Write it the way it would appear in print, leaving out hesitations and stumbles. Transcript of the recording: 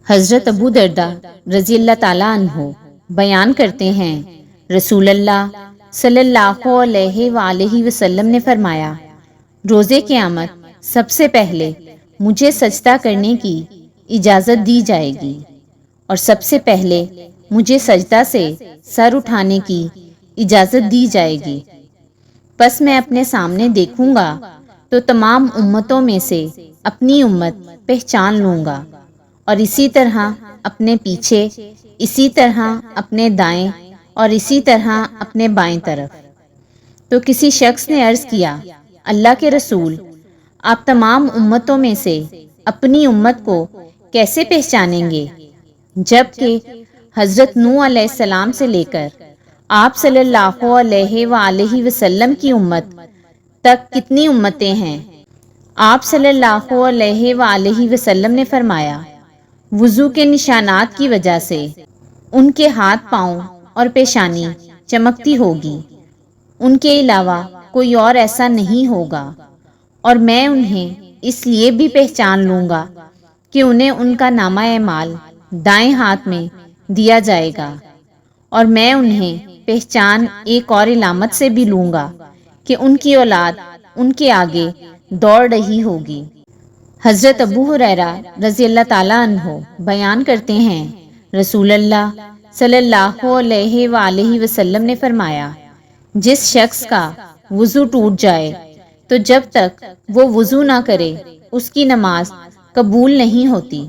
حضرت ابو دردہ رضی اللہ تعالیٰ عنہ بیان کرتے ہیں، رسول اللہ صلی اللہ علیہ وآلہ وسلم نے فرمایا، روز قیامت سب سے پہلے مجھے سجدہ کرنے کی اجازت دی جائے گی اور سب سے پہلے مجھے سجدہ سے سر اٹھانے کی اجازت دی جائے گی۔ پس میں اپنے سامنے دیکھوں گا تو تمام امتوں میں سے اپنی امت پہچان لوں گا، اور اسی طرح اپنے پیچھے، اسی طرح اپنے دائیں اور اسی طرح اپنے بائیں طرف۔ تو کسی شخص نے عرض کیا، اللہ کے رسول، آپ تمام امتوں میں سے اپنی امت کو کیسے پہچانیں گے؟ جبکہ حضرت نوح علیہ السلام سے لے کر آپ صلی اللہ علیہ وآلہ وسلم کی امت تک کتنی امتیں ہیں؟ آپ صلی اللہ علیہ وآلہ وسلم نے فرمایا، وضو کے نشانات کی وجہ سے ان کے ہاتھ پاؤں اور پیشانی چمکتی ہوگی، ان کے علاوہ کوئی اور ایسا نہیں ہوگا، اور میں انہیں اس لیے بھی پہچان لوں گا کہ انہیں ان کا نامہ اعمال دائیں ہاتھ میں دیا جائے گا، اور میں انہیں پہچان ایک اور علامت سے بھی لوں گا کہ ان کی اولاد ان کے آگے دوڑ رہی ہوگی۔ حضرت ابو ہریرہ رضی اللہ تعالیٰ عنہ بیان کرتے ہیں، رسول اللہ صلی اللہ علیہ وآلہ وسلم نے فرمایا، جس شخص کا وضو ٹوٹ جائے تو جب تک وہ وضو نہ کرے اس کی نماز قبول نہیں ہوتی۔